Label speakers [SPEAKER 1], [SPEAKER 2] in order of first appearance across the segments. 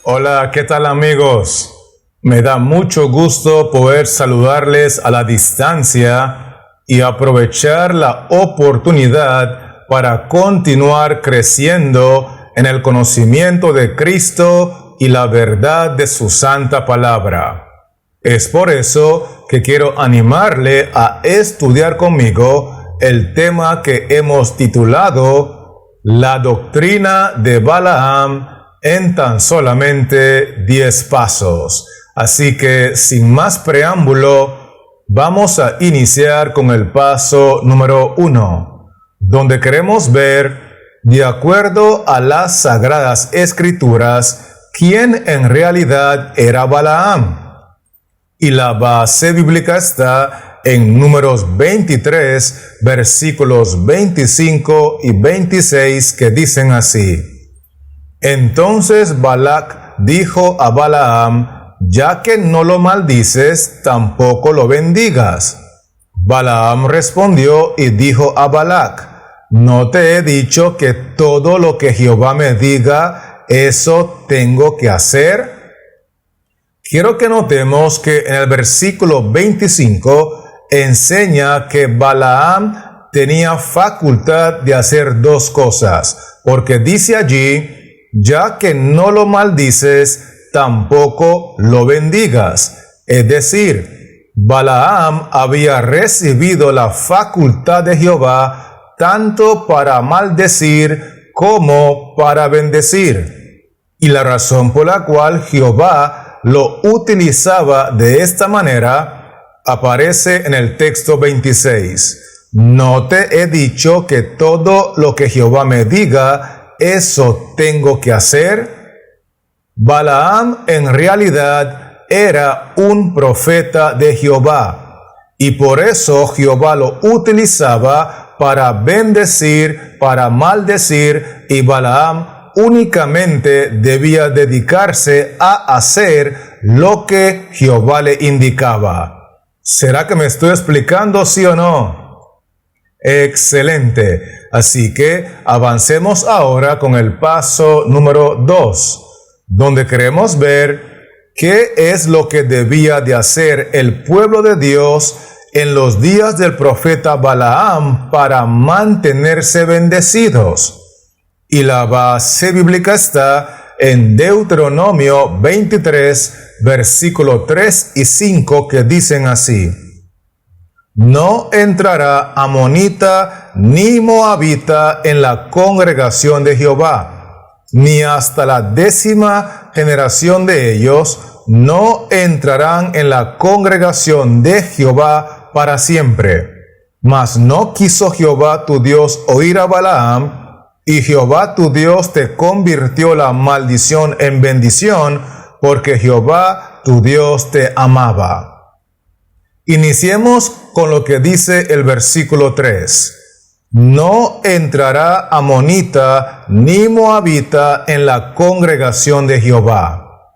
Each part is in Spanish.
[SPEAKER 1] Hola, ¿qué tal amigos? Me da mucho gusto poder saludarles a la distancia y aprovechar la oportunidad para continuar creciendo en el conocimiento de Cristo y la verdad de su santa palabra. Es por eso que quiero animarle a estudiar conmigo el tema que hemos titulado La doctrina de Balaam en tan solamente 10 pasos. Así que, sin más preámbulo, vamos a iniciar con el paso número 1, donde queremos ver, de acuerdo a las Sagradas Escrituras, quién en realidad era Balaam. Y la base bíblica está en Números 23, versículos 25 y 26, que dicen así: Entonces Balac dijo a Balaam: ya que no lo maldices, tampoco lo bendigas. Balaam respondió y dijo a Balac: ¿no te he dicho que todo lo que Jehová me diga, eso tengo que hacer? Quiero que notemos que en el versículo 25 enseña que Balaam tenía facultad de hacer dos cosas, porque dice allí: ya que no lo maldices, tampoco lo bendigas. Es decir, Balaam había recibido la facultad de Jehová tanto para maldecir como para bendecir. Y la razón por la cual Jehová lo utilizaba de esta manera aparece en el texto 26. No te he dicho que todo lo que Jehová me diga, ¿eso tengo que hacer? Balaam en realidad era un profeta de Jehová, y por eso Jehová lo utilizaba para bendecir, para maldecir, y Balaam únicamente debía dedicarse a hacer lo que Jehová le indicaba. ¿Será que me estoy explicando, sí o no? Excelente. Así que avancemos ahora con el paso número 2, donde queremos ver qué es lo que debía de hacer el pueblo de Dios en los días del profeta Balaam para mantenerse bendecidos. Y la base bíblica está en Deuteronomio 23, versículo 3 y 5, que dicen así: No entrará amonita ni moabita en la congregación de Jehová, ni hasta la 10ª generación de ellos no entrarán en la congregación de Jehová para siempre. Mas no quiso Jehová tu Dios oír a Balaam, y Jehová tu Dios te convirtió la maldición en bendición, porque Jehová tu Dios te amaba. Iniciemos con lo que dice el versículo 3. No entrará amonita ni moabita en la congregación de Jehová.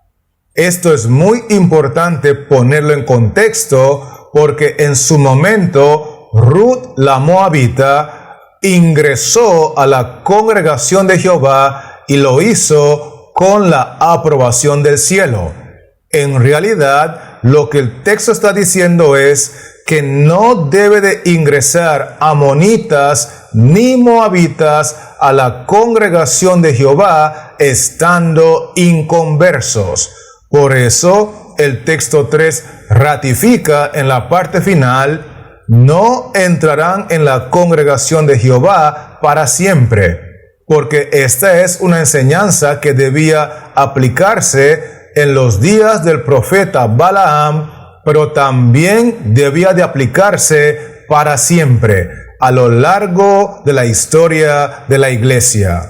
[SPEAKER 1] Esto es muy importante ponerlo en contexto, porque en su momento Ruth la moabita ingresó a la congregación de Jehová y lo hizo con la aprobación del cielo. En realidad, lo que el texto está diciendo es que no debe de ingresar amonitas ni moabitas a la congregación de Jehová estando inconversos. Por eso, el texto 3 ratifica en la parte final: no entrarán en la congregación de Jehová para siempre, porque esta es una enseñanza que debía aplicarse en los días del profeta Balaam, pero también debía de aplicarse para siempre, a lo largo de la historia de la iglesia.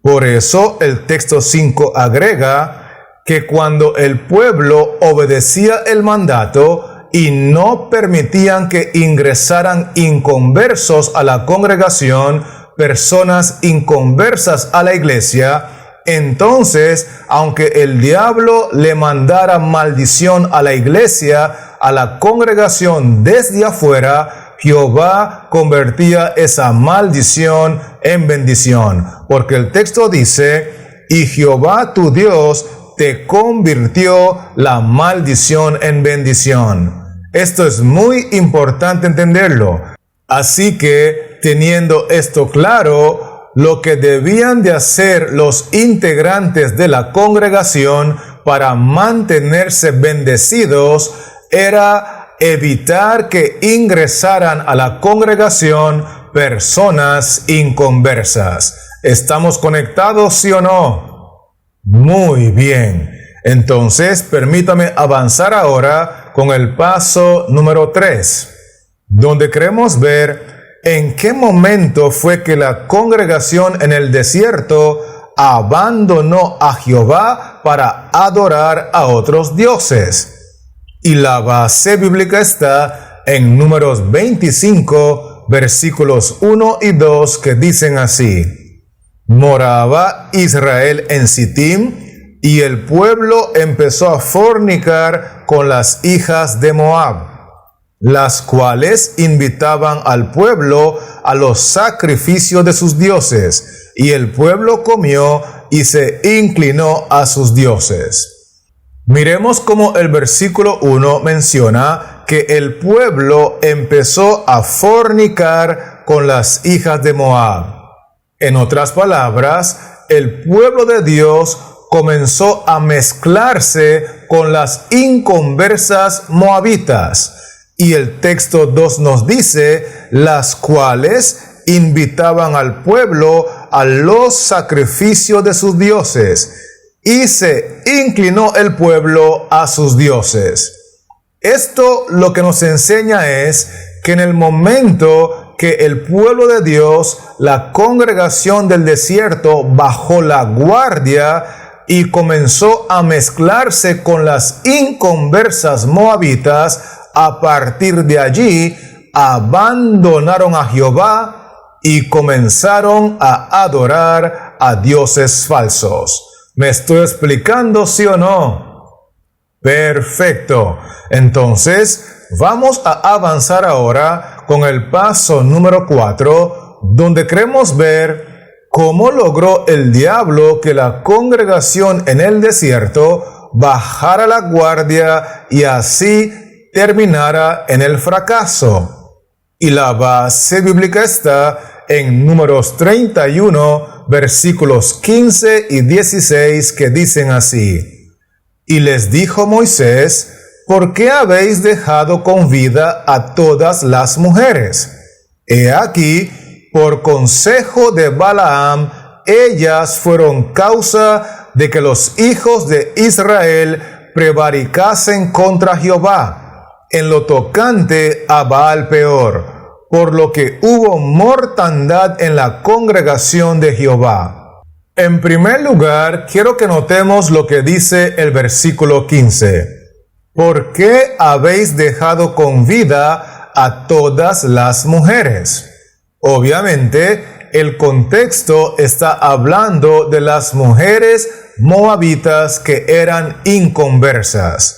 [SPEAKER 1] Por eso el texto 5 agrega que cuando el pueblo obedecía el mandato y no permitían que ingresaran inconversos a la congregación, personas inconversas a la iglesia, entonces, aunque el diablo le mandara maldición a la iglesia, a la congregación desde afuera, Jehová convertía esa maldición en bendición. Porque el texto dice: y Jehová tu Dios te convirtió la maldición en bendición. Esto es muy importante entenderlo. Así que, teniendo esto claro, lo que debían de hacer los integrantes de la congregación para mantenerse bendecidos era evitar que ingresaran a la congregación personas inconversas. ¿Estamos conectados, sí o no? Muy bien. Entonces, permítame avanzar ahora con el paso número 3, donde queremos ver en qué momento fue que la congregación en el desierto abandonó a Jehová para adorar a otros dioses. Y la base bíblica está en Números 25, versículos 1 y 2, que dicen así: Moraba Israel en Sittim, y el pueblo empezó a fornicar con las hijas de Moab, las cuales invitaban al pueblo a los sacrificios de sus dioses, y el pueblo comió y se inclinó a sus dioses. Miremos cómo el versículo 1 menciona que el pueblo empezó a fornicar con las hijas de Moab. En otras palabras, el pueblo de Dios comenzó a mezclarse con las inconversas moabitas. Y el texto 2 nos dice, las cuales invitaban al pueblo a los sacrificios de sus dioses, y se inclinó el pueblo a sus dioses. Esto lo que nos enseña es que en el momento que el pueblo de Dios, la congregación del desierto, bajó la guardia y comenzó a mezclarse con las inconversas moabitas, a partir de allí abandonaron a Jehová y comenzaron a adorar a dioses falsos. ¿Me estoy explicando, sí o no? Perfecto. Entonces, vamos a avanzar ahora con el paso número 4, donde queremos ver cómo logró el diablo que la congregación en el desierto bajara la guardia y así terminara en el fracaso. Y la base bíblica está en Números 31, versículos 15 y 16, que dicen así: Y les dijo Moisés, ¿por qué habéis dejado con vida a todas las mujeres? He aquí, por consejo de Balaam, ellas fueron causa de que los hijos de Israel prevaricasen contra Jehová en lo tocante a Baal Peor, por lo que hubo mortandad en la congregación de Jehová. En primer lugar, quiero que notemos lo que dice el versículo 15. ¿Por qué habéis dejado con vida a todas las mujeres? Obviamente, el contexto está hablando de las mujeres moabitas que eran inconversas.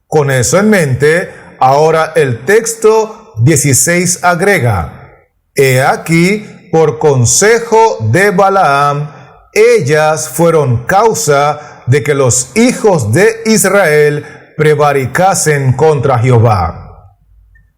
[SPEAKER 1] Con eso en mente, ahora el texto 16 agrega: He aquí, por consejo de Balaam, ellas fueron causa de que los hijos de Israel prevaricasen contra Jehová.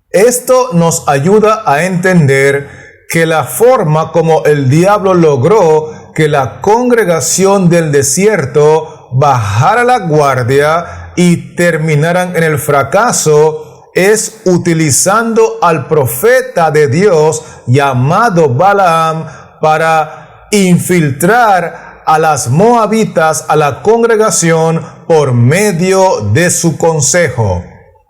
[SPEAKER 1] Esto nos ayuda a entender que la forma como el diablo logró que la congregación del desierto bajara la guardia y terminaran en el fracaso es utilizando al profeta de Dios llamado Balaam para infiltrar a las moabitas a la congregación por medio de su consejo.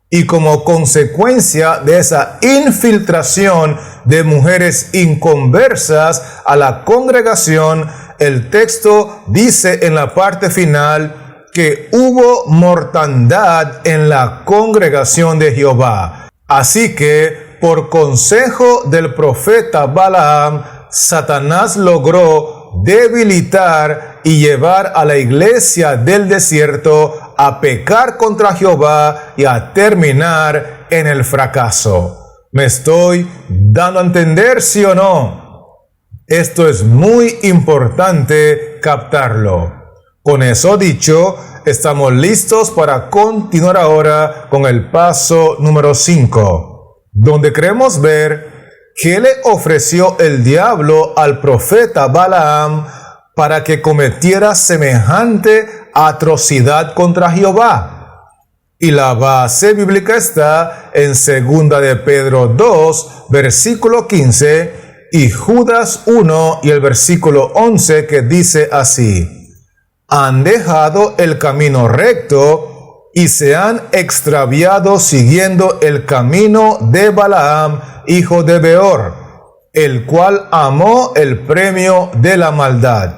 [SPEAKER 1] Y como consecuencia de esa infiltración de mujeres inconversas a la congregación, el texto dice en la parte final que hubo mortandad en la congregación de Jehová. Así que, por consejo del profeta Balaam, Satanás logró debilitar y llevar a la iglesia del desierto a pecar contra Jehová y a terminar en el fracaso. ¿Me estoy dando a entender, sí o no? Esto es muy importante captarlo. Con eso dicho, estamos listos para continuar ahora con el paso número 5, donde queremos ver qué le ofreció el diablo al profeta Balaam para que cometiera semejante atrocidad contra Jehová. Y la base bíblica está en 2 de Pedro 2, versículo 15, y Judas 1 y el versículo 11, que dice así: han dejado el camino recto y se han extraviado siguiendo el camino de Balaam, hijo de Beor, el cual amó el premio de la maldad.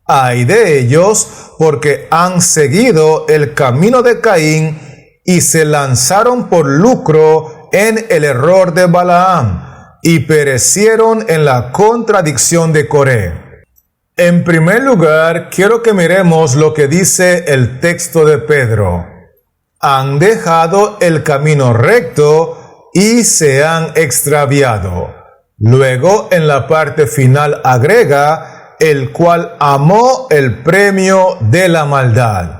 [SPEAKER 1] Ay de ellos, porque han seguido el camino de Caín y se lanzaron por lucro en el error de Balaam, y perecieron en la contradicción de Coré. En primer lugar, quiero que miremos lo que dice el texto de Pedro. Han dejado el camino recto y se han extraviado. Luego, en la parte final agrega, el cual amó el premio de la maldad.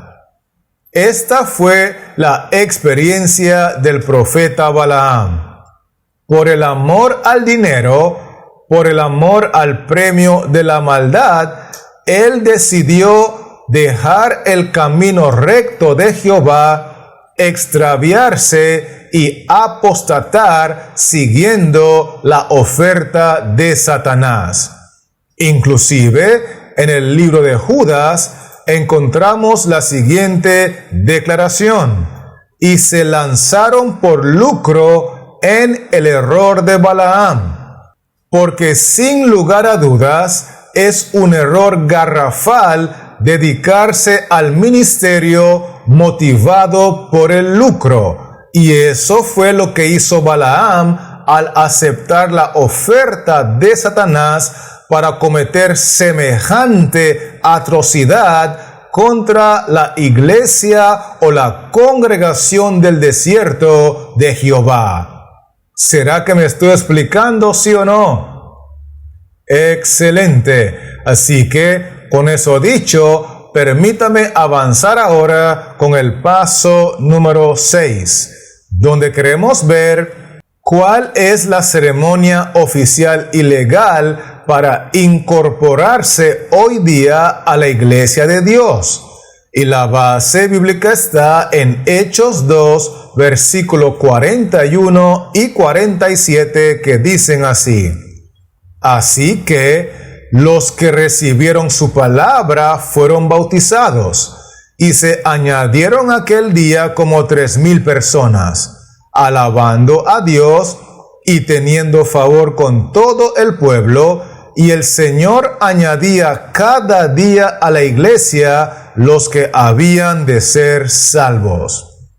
[SPEAKER 1] Esta fue la experiencia del profeta Balaam. Por el amor al dinero, por el amor al premio de la maldad, él decidió dejar el camino recto de Jehová, extraviarse y apostatar siguiendo la oferta de Satanás. Inclusive, en el libro de Judas encontramos la siguiente declaración: y se lanzaron por lucro en el error de Balaam, porque sin lugar a dudas es un error garrafal dedicarse al ministerio motivado por el lucro, y eso fue lo que hizo Balaam al aceptar la oferta de Satanás para cometer semejante atrocidad contra la iglesia o la congregación del desierto de Jehová. ¿Será que me estoy explicando, sí o no? Excelente. Así que, con eso dicho, permítame avanzar ahora con el paso número 6, donde queremos ver cuál es la ceremonia oficial y legal para incorporarse hoy día a la iglesia de Dios. Y la base bíblica está en Hechos 2, versículo 41 y 47, que dicen así: así que los que recibieron su palabra fueron bautizados, y se añadieron aquel día como 3,000 personas, alabando a Dios y teniendo favor con todo el pueblo, y el Señor añadía cada día a la iglesia los que habían de ser salvos.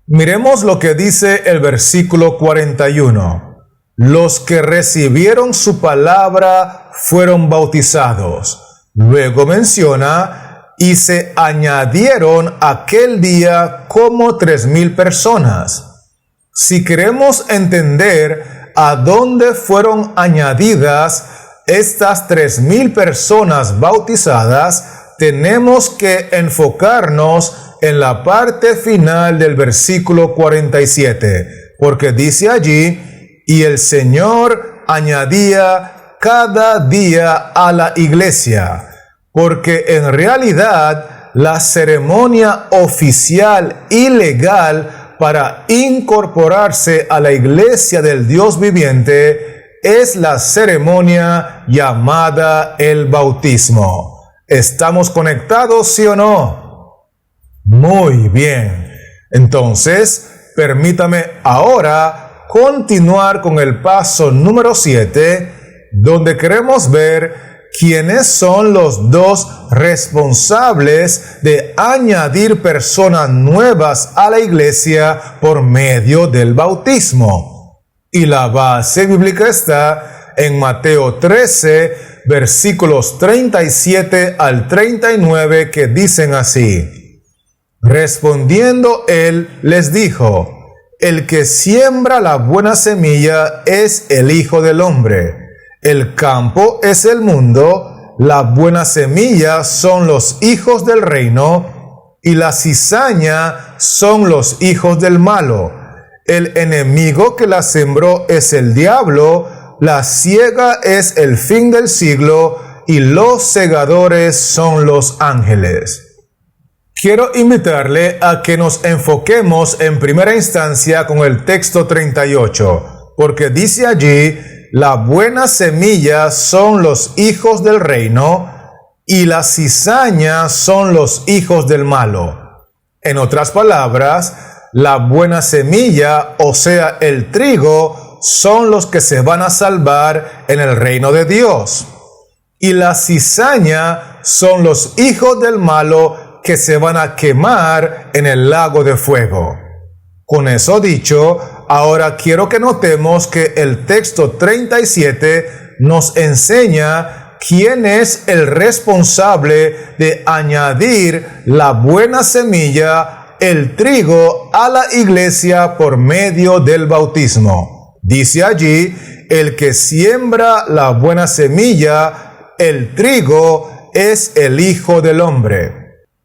[SPEAKER 1] Miremos lo que dice el versículo 41. Los que recibieron su palabra fueron bautizados. Luego menciona, y se añadieron aquel día como 3,000 personas. Si queremos entender a dónde fueron añadidas estas 3,000 personas bautizadas, tenemos que enfocarnos en la parte final del versículo 47, porque dice allí: y el Señor añadía cada día a la iglesia, porque en realidad la ceremonia oficial y legal para incorporarse a la iglesia del Dios viviente es la ceremonia llamada el bautismo. ¿Estamos conectados, sí o no? Muy bien. Entonces, permítame ahora continuar con el paso número 7, donde queremos ver quiénes son los dos responsables de añadir personas nuevas a la iglesia por medio del bautismo. Y la base bíblica está en Mateo 13, versículos 37 al 39, que dicen así: respondiendo él les dijo: el que siembra la buena semilla es el Hijo del Hombre. El campo es el mundo, la buena semilla son los hijos del reino, y la cizaña son los hijos del malo. El enemigo que la sembró es el diablo, la siega es el fin del siglo, y los segadores son los ángeles. Quiero invitarle a que nos enfoquemos en primera instancia con el texto 38, porque dice allí: la buena semilla son los hijos del reino, y la cizaña son los hijos del malo. En otras palabras, la buena semilla, o sea, el trigo, son los que se van a salvar en el reino de Dios. Y la cizaña son los hijos del malo que se van a quemar en el lago de fuego. Con eso dicho, ahora quiero que notemos que el texto 37 nos enseña quién es el responsable de añadir la buena semilla, el trigo, a la iglesia por medio del bautismo. Dice allí: el que siembra la buena semilla, el trigo, es el Hijo del Hombre.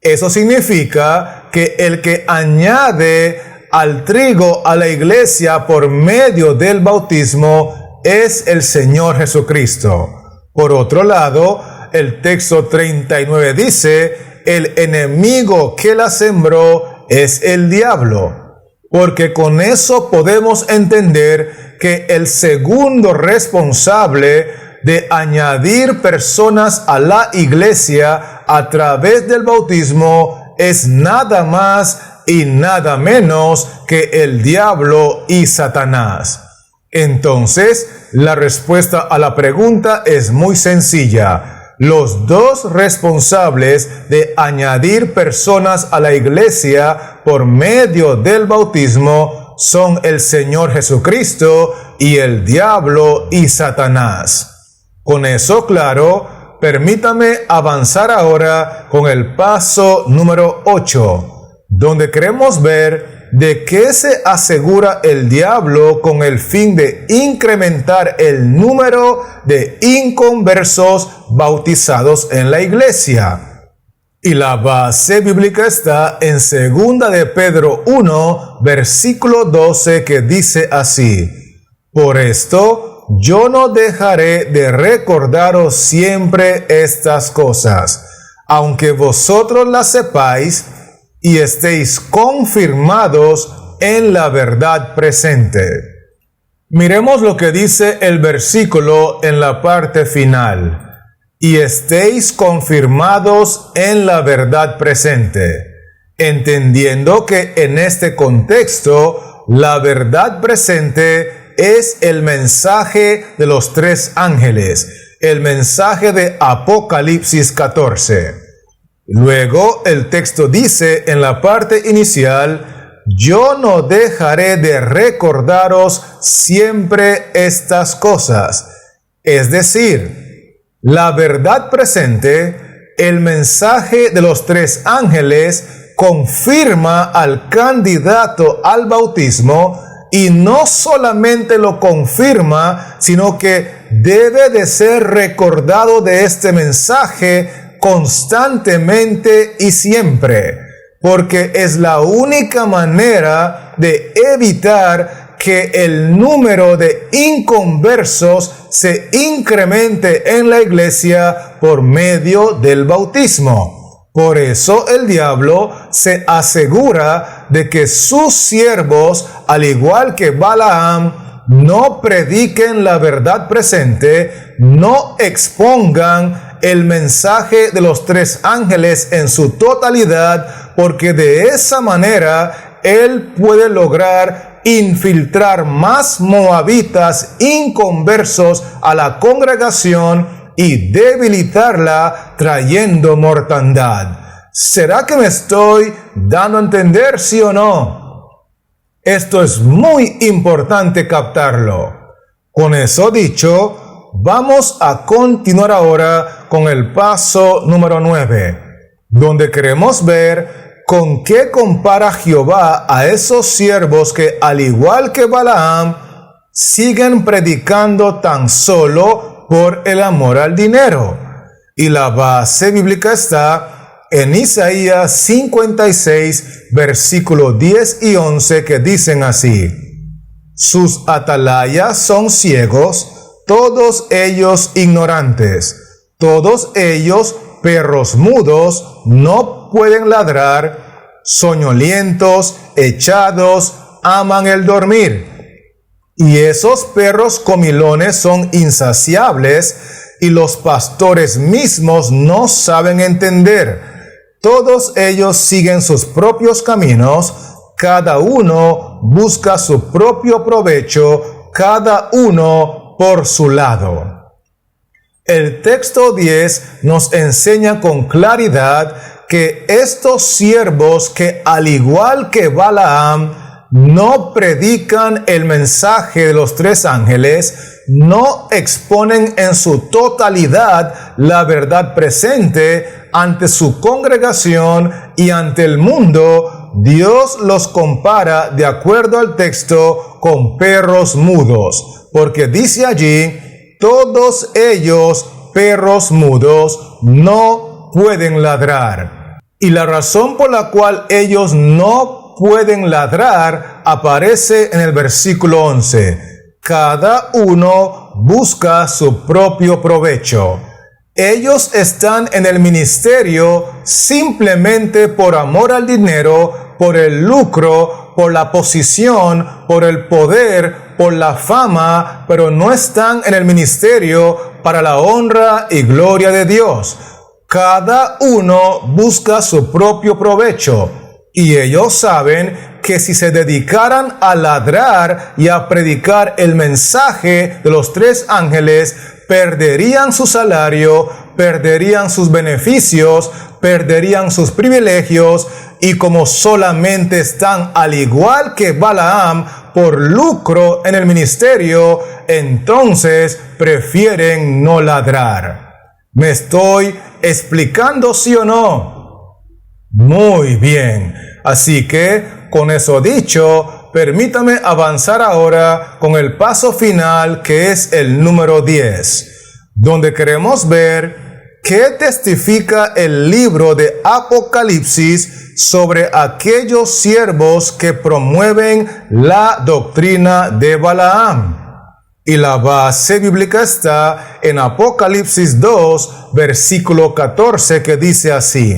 [SPEAKER 1] Eso significa que el que añade al trigo a la iglesia por medio del bautismo es el Señor Jesucristo. Por otro lado, el texto 39 dice: el enemigo que la sembró es el diablo, porque con eso podemos entender que el segundo responsable de añadir personas a la iglesia a través del bautismo es nada más y nada menos que el diablo y Satanás. Entonces, la respuesta a la pregunta es muy sencilla. Los dos responsables de añadir personas a la iglesia por medio del bautismo son el Señor Jesucristo y el diablo y Satanás. Con eso claro, permítame avanzar ahora con el paso número 8, donde queremos ver de qué se asegura el diablo con el fin de incrementar el número de inconversos bautizados en la iglesia. Y la base bíblica está en 2 de Pedro 1, versículo 12, que dice así: por esto, yo no dejaré de recordaros siempre estas cosas, aunque vosotros las sepáis y estéis confirmados en la verdad presente. Miremos lo que dice el versículo en la parte final: y estéis confirmados en la verdad presente, entendiendo que en este contexto la verdad presente es el mensaje de los tres ángeles, el mensaje de Apocalipsis 14. Luego el texto dice en la parte inicial: yo no dejaré de recordaros siempre estas cosas. Es decir, la verdad presente, el mensaje de los tres ángeles, confirma al candidato al bautismo. Y no solamente lo confirma, sino que debe de ser recordado de este mensaje constantemente y siempre, porque es la única manera de evitar que el número de inconversos se incremente en la iglesia por medio del bautismo. Por eso el diablo se asegura de que sus siervos, al igual que Balaam, no prediquen la verdad presente, no expongan el mensaje de los tres ángeles en su totalidad, porque de esa manera él puede lograr infiltrar más moabitas inconversos a la congregación y debilitarla trayendo mortandad. ¿Será que me estoy dando a entender, sí o no? Esto es muy importante captarlo. Con eso dicho, vamos a continuar ahora con el paso número 9, donde queremos ver con qué compara Jehová a esos siervos que, al igual que Balaam, siguen predicando tan solo por el amor al dinero. Y la base bíblica está en Isaías 56, versículos 10 y 11, que dicen así: sus atalayas son ciegos, todos ellos ignorantes, todos ellos perros mudos, no pueden ladrar, soñolientos, echados, aman el dormir. Y esos perros comilones son insaciables, y los pastores mismos no saben entender. Todos ellos siguen sus propios caminos, cada uno busca su propio provecho, cada uno por su lado. El texto 10 nos enseña con claridad que estos siervos, que al igual que Balaam, no predican el mensaje de los tres ángeles, no exponen en su totalidad la verdad presente ante su congregación y ante el mundo. Dios los compara, de acuerdo al texto, con perros mudos, porque dice allí: todos ellos, perros mudos, no pueden ladrar. Y la razón por la cual ellos no pueden ladrar aparece en el versículo 11. Cada uno busca su propio provecho. Ellos están en el ministerio simplemente por amor al dinero, por el lucro, por la posición, por el poder, por la fama, pero no están en el ministerio para la honra y gloria de Dios. Cada uno busca su propio provecho, y ellos saben que si se dedicaran a ladrar y a predicar el mensaje de los tres ángeles, perderían su salario, perderían sus beneficios, perderían sus privilegios, y como solamente están, al igual que Balaam, por lucro en el ministerio, entonces prefieren no ladrar. ¿Me estoy explicando, sí o no? Muy bien. Así que, con eso dicho, permítame avanzar ahora con el paso final, que es el número 10, donde queremos ver qué testifica el libro de Apocalipsis sobre aquellos siervos que promueven la doctrina de Balaam. Y la base bíblica está en Apocalipsis 2, versículo 14, que dice así: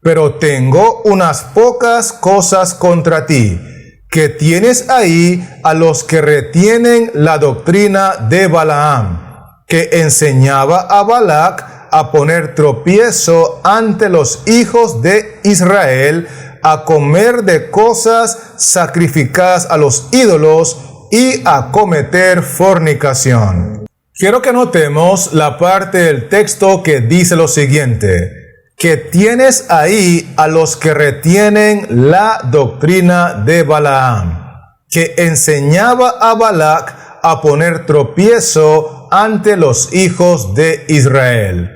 [SPEAKER 1] pero tengo unas pocas cosas contra ti, que tienes ahí a los que retienen la doctrina de Balaam, que enseñaba a Balac a poner tropiezo ante los hijos de Israel, a comer de cosas sacrificadas a los ídolos y a cometer fornicación. Quiero que notemos la parte del texto que dice lo siguiente: que tienes ahí a los que retienen la doctrina de Balaam, que enseñaba a Balac a poner tropiezo ante los hijos de Israel.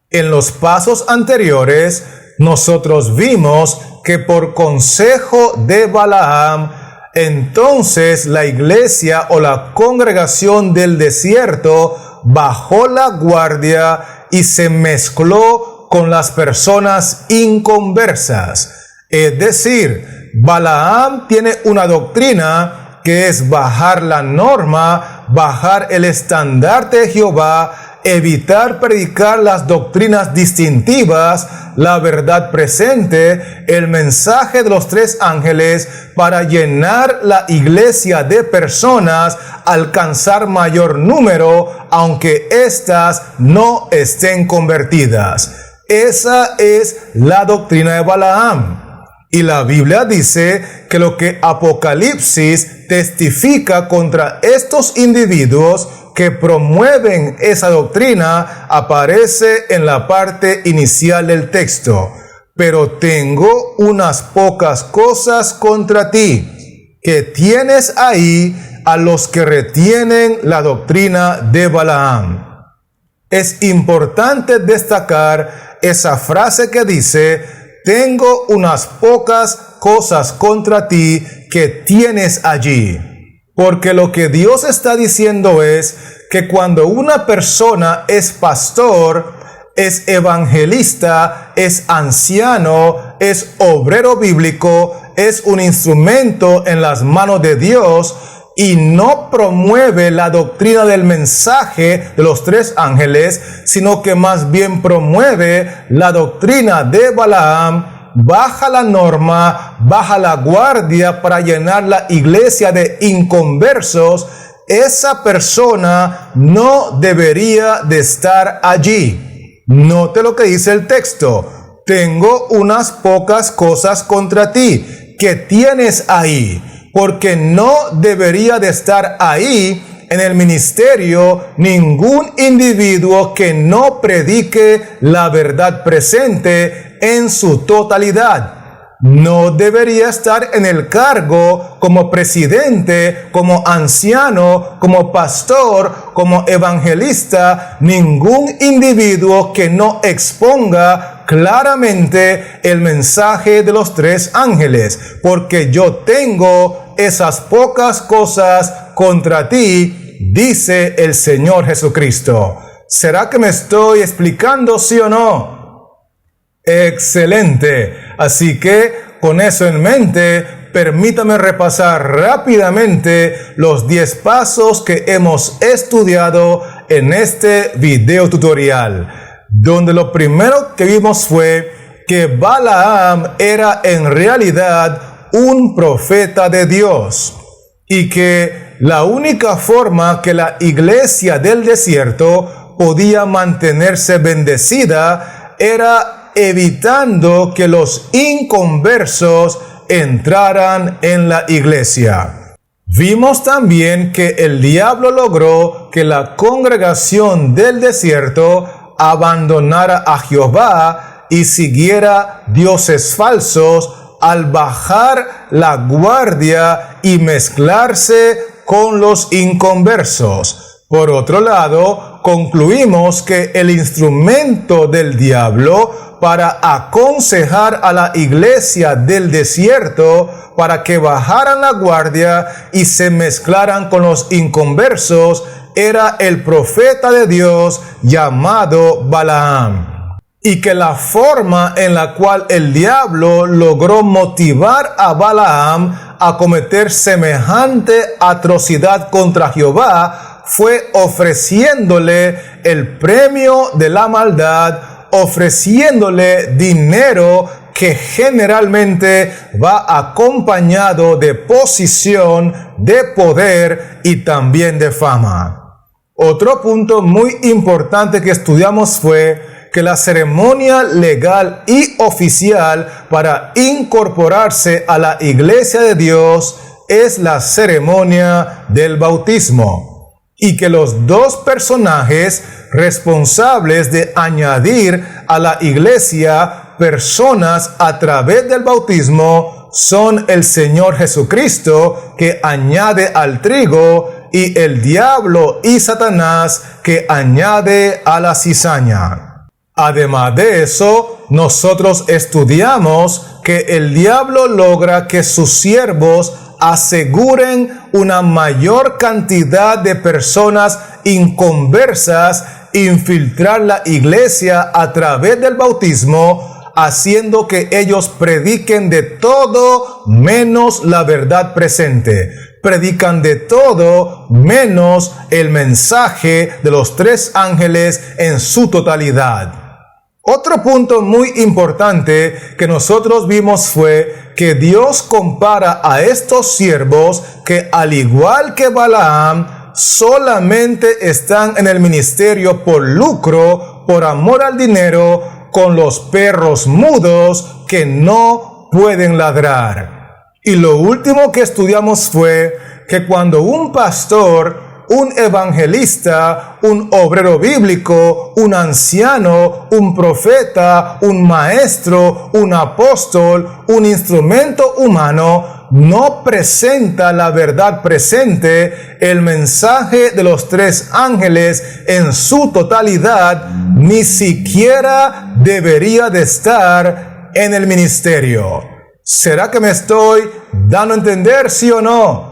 [SPEAKER 1] En los pasos anteriores, nosotros vimos que por consejo de Balaam, entonces la iglesia o la congregación del desierto bajó la guardia y se mezcló con las personas inconversas. Es decir, Balaam tiene una doctrina que es bajar la norma, bajar el estandarte de Jehová, evitar predicar las doctrinas distintivas, la verdad presente, el mensaje de los tres ángeles, para llenar la iglesia de personas, alcanzar mayor número, aunque éstas no estén convertidas. Esa es la doctrina de Balaam. Y la Biblia dice que lo que Apocalipsis testifica contra estos individuos que promueven esa doctrina aparece en la parte inicial del texto. Pero tengo unas pocas cosas contra ti, que tienes ahí a los que retienen la doctrina de Balaam. Es importante destacar esa frase que dice: tengo unas pocas cosas contra ti que tienes allí. Porque lo que Dios está diciendo es que cuando una persona es pastor, es evangelista, es anciano, es obrero bíblico, es un instrumento en las manos de Dios y no promueve la doctrina del mensaje de los tres ángeles, sino que más bien promueve la doctrina de Balaam, baja la norma, baja la guardia para llenar la iglesia de inconversos, esa persona no debería de estar allí. Note lo que dice el texto. Tengo unas pocas cosas contra ti. ¿Qué tienes ahí? Porque no debería de estar ahí en el ministerio ningún individuo que no predique la verdad presente en su totalidad. No debería estar en el cargo como presidente, como anciano, como pastor, como evangelista, ningún individuo que no exponga claramente el mensaje de los tres ángeles, porque yo tengo esas pocas cosas contra ti, dice el Señor Jesucristo. ¿Será que me estoy explicando, sí o no? Excelente. Así que con eso en mente, permítame repasar rápidamente los 10 pasos que hemos estudiado en este video tutorial, donde lo primero que vimos fue que Balaam era en realidad un profeta de Dios y que la única forma que la iglesia del desierto podía mantenerse bendecida era evitando que los inconversos entraran en la iglesia. Vimos también que el diablo logró que la congregación del desierto abandonara a Jehová y siguiera dioses falsos al bajar la guardia y mezclarse con los inconversos. Por otro lado, concluimos que el instrumento del diablo para aconsejar a la iglesia del desierto para que bajaran la guardia y se mezclaran con los inconversos era el profeta de Dios llamado Balaam. Y que la forma en la cual el diablo logró motivar a Balaam a cometer semejante atrocidad contra Jehová fue ofreciéndole el premio de la maldad, ofreciéndole dinero que generalmente va acompañado de posición, de poder y también de fama. Otro punto muy importante que estudiamos fue que la ceremonia legal y oficial para incorporarse a la iglesia de Dios es la ceremonia del bautismo. Y que los dos personajes responsables de añadir a la iglesia personas a través del bautismo son el Señor Jesucristo, que añade al trigo, y el diablo y Satanás, que añade a la cizaña. Además de eso, nosotros estudiamos que el diablo logra que sus siervos aseguren una mayor cantidad de personas inconversas, infiltrar la iglesia a través del bautismo, haciendo que ellos prediquen de todo menos la verdad presente. Predican de todo menos el mensaje de los tres ángeles en su totalidad. Otro punto muy importante que nosotros vimos fue que Dios compara a estos siervos que, al igual que Balaam, solamente están en el ministerio por lucro, por amor al dinero, con los perros mudos que no pueden ladrar. Y lo último que estudiamos fue que cuando un pastor, un evangelista, un obrero bíblico, un anciano, un profeta, un maestro, un apóstol, un instrumento humano, no presenta la verdad presente, el mensaje de los tres ángeles en su totalidad, ni siquiera debería de estar en el ministerio. ¿Será que me estoy dando a entender, sí o no?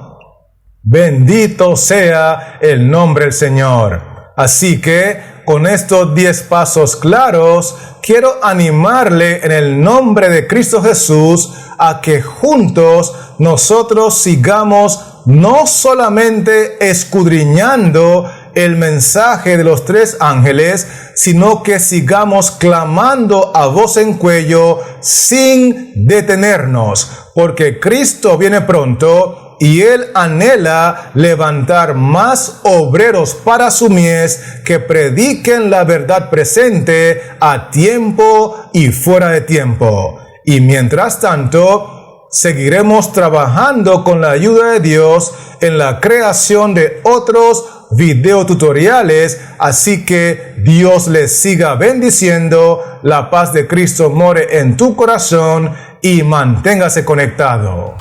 [SPEAKER 1] Bendito sea el nombre del Señor. Así que con estos 10 pasos claros, quiero animarle en el nombre de Cristo Jesús a que juntos nosotros sigamos no solamente escudriñando el mensaje de los 3 ángeles, sino que sigamos clamando a voz en cuello sin detenernos, porque Cristo viene pronto y Él anhela levantar más obreros para su mies que prediquen la verdad presente a tiempo y fuera de tiempo. Y mientras tanto, seguiremos trabajando con la ayuda de Dios en la creación de otros videotutoriales, así que Dios les siga bendiciendo, la paz de Cristo more en tu corazón y manténgase conectado.